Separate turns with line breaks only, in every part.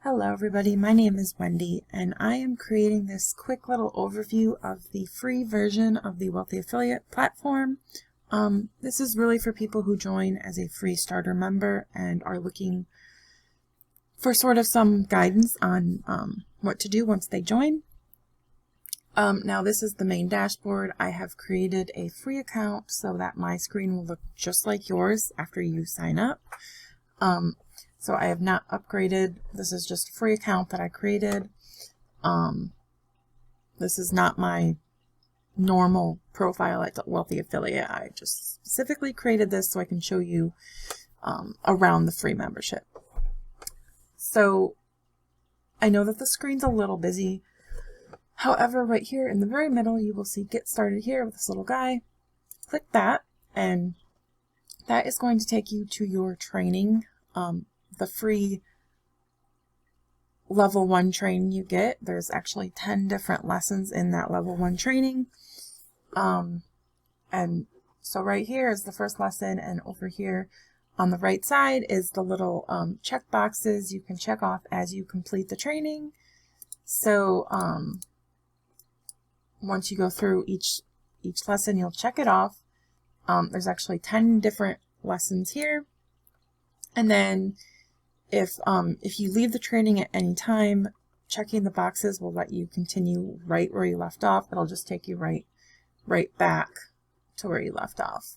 Hello everybody, my name is Wendy and I am creating this quick little overview of the free version of the Wealthy Affiliate platform. This is really for people who join as a free starter member and are looking for sort of some guidance on what to do once they join. Now this is the main dashboard. I have created a free account so that my screen will look just like yours after you sign up. So I have not upgraded. This is just a free account that I created. This is not my normal profile at Wealthy Affiliate. I just specifically created this so I can show you around the free membership. So I know that the screen's a little busy. However, right here in the very middle, you will see Get Started Here with this little guy. Click that, and that is going to take you to your training. The free level 1 training you get. There's actually 10 different lessons in that level 1 training. And so right here is the first lesson, and over here on the right side is the little check boxes you can check off as you complete the training. So once you go through each lesson, you'll check it off. There's actually 10 different lessons here. And then if you leave the training at any time, checking the boxes will let you continue right where you left off. It'll just take you right back to where you left off.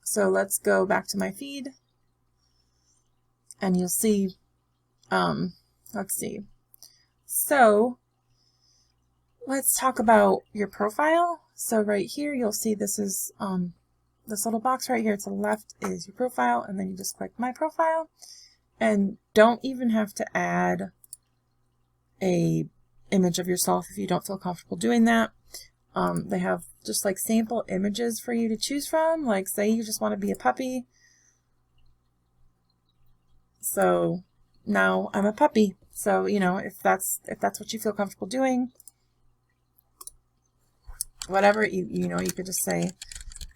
So let's go back to my feed, and you'll see, let's see. So let's talk about your profile. So right here, you'll see this is, this little box right here to the left is your profile, and then you just click My Profile, and don't even have to add a image of yourself if you don't feel comfortable doing that. They have just like sample images for you to choose from, like say you just want to be a puppy. So now I'm a puppy. So, you know, if that's what you feel comfortable doing, whatever, you know, you could just say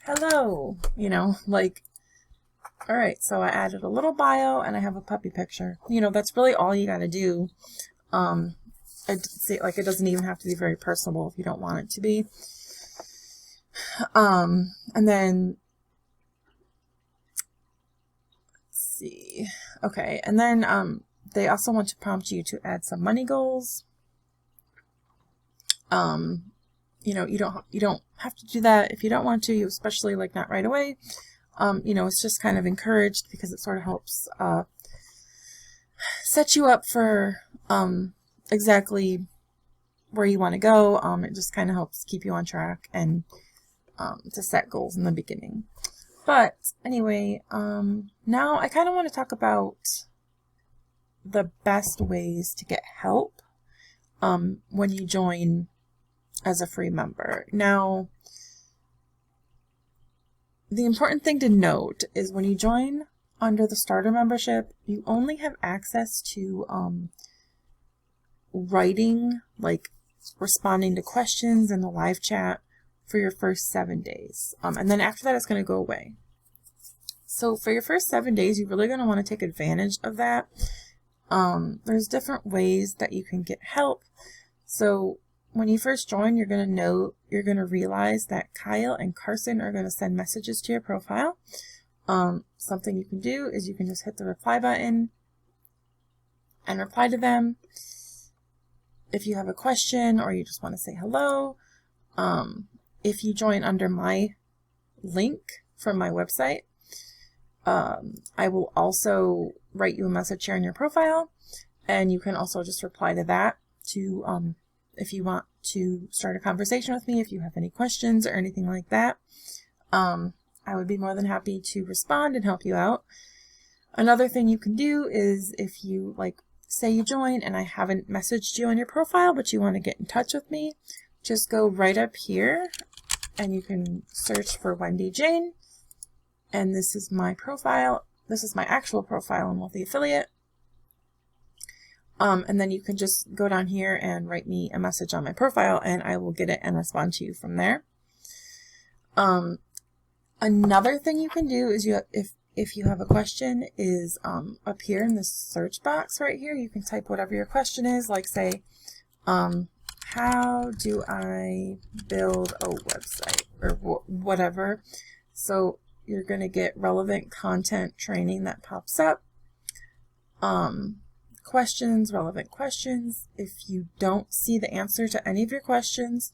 hello, you know, like, all right, so I added a little bio and I have a puppy picture. You know, that's really all you got to do. I'd say, like, it doesn't even have to be very personable if you don't want it to be. And then, let's see. Okay, and then they also want to prompt you to add some money goals. You know, you don't have to do that if you don't want to, especially like not right away. You know, it's just kind of encouraged because it sort of helps set you up for exactly where you want to go. It just kind of helps keep you on track and to set goals in the beginning. But anyway, now I kind of want to talk about the best ways to get help when you join as a free member. Now, the important thing to note is when you join under the starter membership, you only have access to writing, like responding to questions in the live chat for your first 7 days. And then after that, it's going to go away. So for your first 7 days, you're really going to want to take advantage of that. There's different ways that you can get help. So when you first join, you're going to realize that Kyle and Carson are going to send messages to your profile. Something you can do is you can just hit the reply button and reply to them. If you have a question or you just want to say hello, if you join under my link from my website, I will also write you a message here on your profile, and you can also just reply to that to if you want to start a conversation with me, if you have any questions or anything like that. I would be more than happy to respond and help you out. Another thing you can do is if you, like, say you join and I haven't messaged you on your profile, but you want to get in touch with me, just go right up here and you can search for Wendy Jane. And this is my profile. This is my actual profile in Wealthy Affiliate. And then you can just go down here and write me a message on my profile and I will get it and respond to you from there. Another thing you can do is if if you have a question, is up here in the search box right here. You can type whatever your question is, like say, how do I build a website, or whatever. So you're going to get relevant content training that pops up. Questions, relevant questions. If you don't see the answer to any of your questions,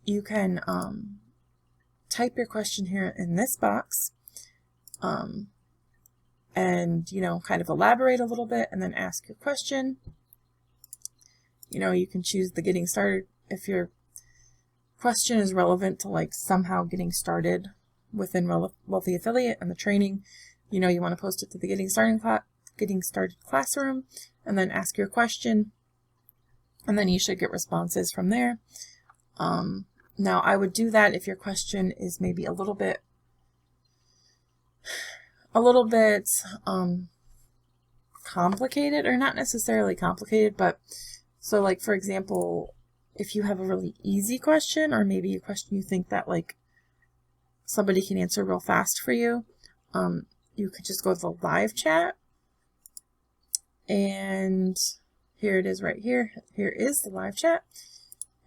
you can type your question here in this box, and, you know, kind of elaborate a little bit and then ask your question. You know, you can choose the getting started. If your question is relevant to like somehow getting started within Wealthy Affiliate and the training, you know, you want to post it to the getting started classroom and then ask your question, and then you should get responses from there. Now I would do that if your question is maybe a little bit complicated, or not necessarily complicated, but so like, for example, if you have a really easy question, or maybe a question you think that like somebody can answer real fast for you, you could just go to the live chat, and here it is right here. Here is the live chat,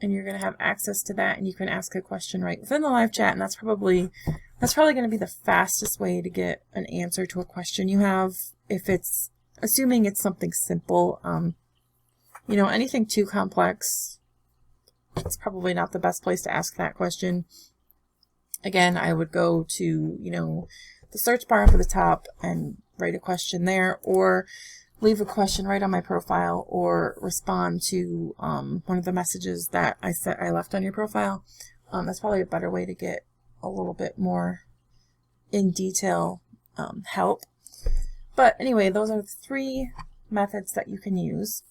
and you're going to have access to that, and you can ask a question right within the live chat, and that's probably going to be the fastest way to get an answer to a question you have, if it's, assuming it's something simple. You know, anything too complex, it's probably not the best place to ask that question. Again, I would go to, you know, the search bar up at the top and write a question there, or leave a question right on my profile, or respond to one of the messages that I left on your profile. That's probably a better way to get a little bit more in detail help. But anyway, those are the 3 methods that you can use.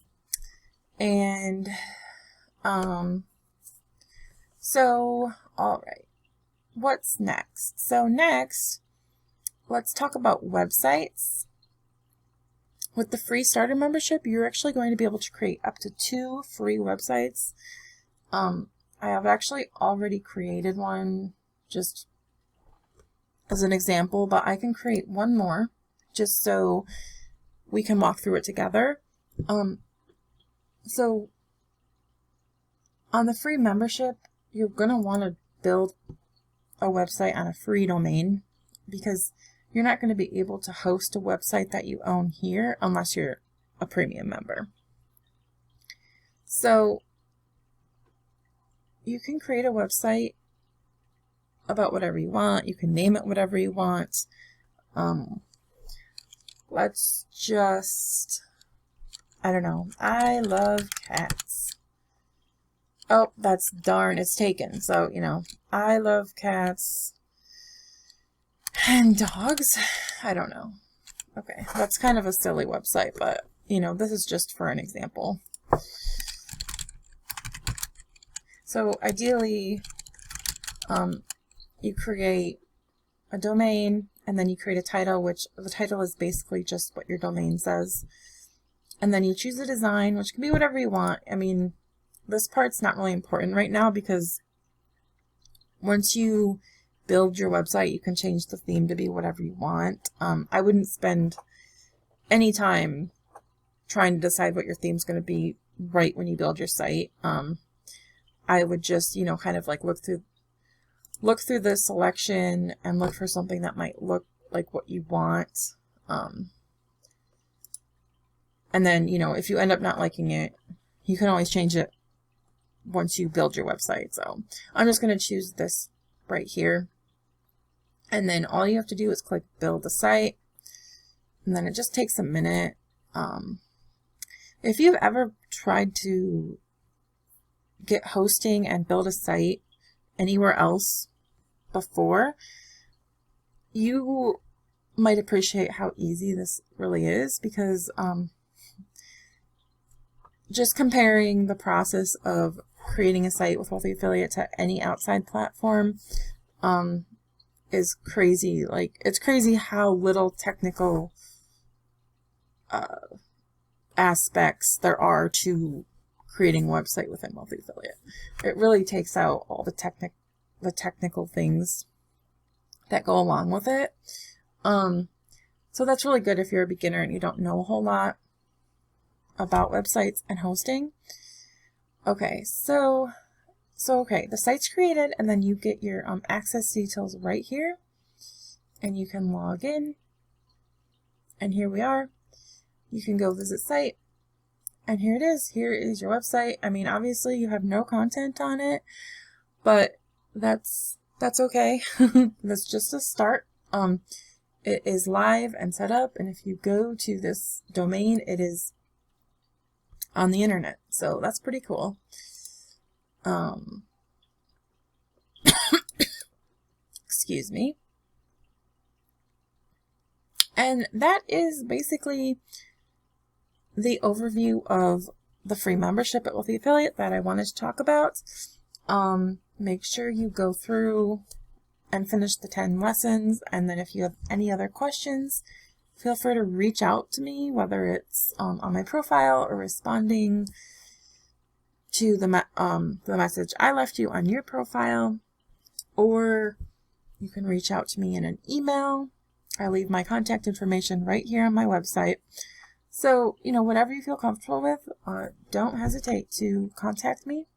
And so, all right, what's next? So next, let's talk about websites. With the free starter membership, you're actually going to be able to create up to 2 free websites. I have actually already created one just as an example, but I can create one more just so we can walk through it together. So on the free membership, you're going to want to build a website on a free domain, because you're not going to be able to host a website that you own here unless you're a premium member. So you can create a website about whatever you want. You can name it whatever you want. Let's just, I don't know, I love cats. Oh, that's darn, it's taken. So, you know, I love cats and dogs. I don't know. Okay, that's kind of a silly website, but, you know, this is just for an example. So ideally, you create a domain, and then you create a title, which the title is basically just what your domain says. And then you choose a design, which can be whatever you want. I mean, this part's not really important right now, because once you build your website, you can change the theme to be whatever you want. I wouldn't spend any time trying to decide what your theme's going to be right when you build your site. I would just, you know, kind of like look through the selection and look for something that might look like what you want. And then, you know, if you end up not liking it, you can always change it once you build your website. So I'm just going to choose this right here. And then all you have to do is click build a site. And then it just takes a minute. If you've ever tried to get hosting and build a site anywhere else before, you might appreciate how easy this really is, because just comparing the process of creating a site with Wealthy Affiliate to any outside platform is crazy. Like, it's crazy how little technical aspects there are to creating a website within Wealthy Affiliate. It really takes out all the technical things that go along with it. So that's really good if you're a beginner and you don't know a whole lot about websites and hosting. Okay, so okay, the site's created, and then you get your access details right here, and you can log in, and here we are. You can go visit site, and here it is. Here is your website. I mean, obviously you have no content on it, but that's okay. That's just a start. It is live and set up, and if you go to this domain, it is on the internet, so that's pretty cool. Excuse me. And that is basically the overview of the free membership at Wealthy Affiliate that I wanted to talk about. Make sure you go through and finish the 10 lessons, and then if you have any other questions, feel free to reach out to me, whether it's on my profile or responding to the message I left you on your profile, or you can reach out to me in an email. I leave my contact information right here on my website. So, whatever you feel comfortable with, don't hesitate to contact me.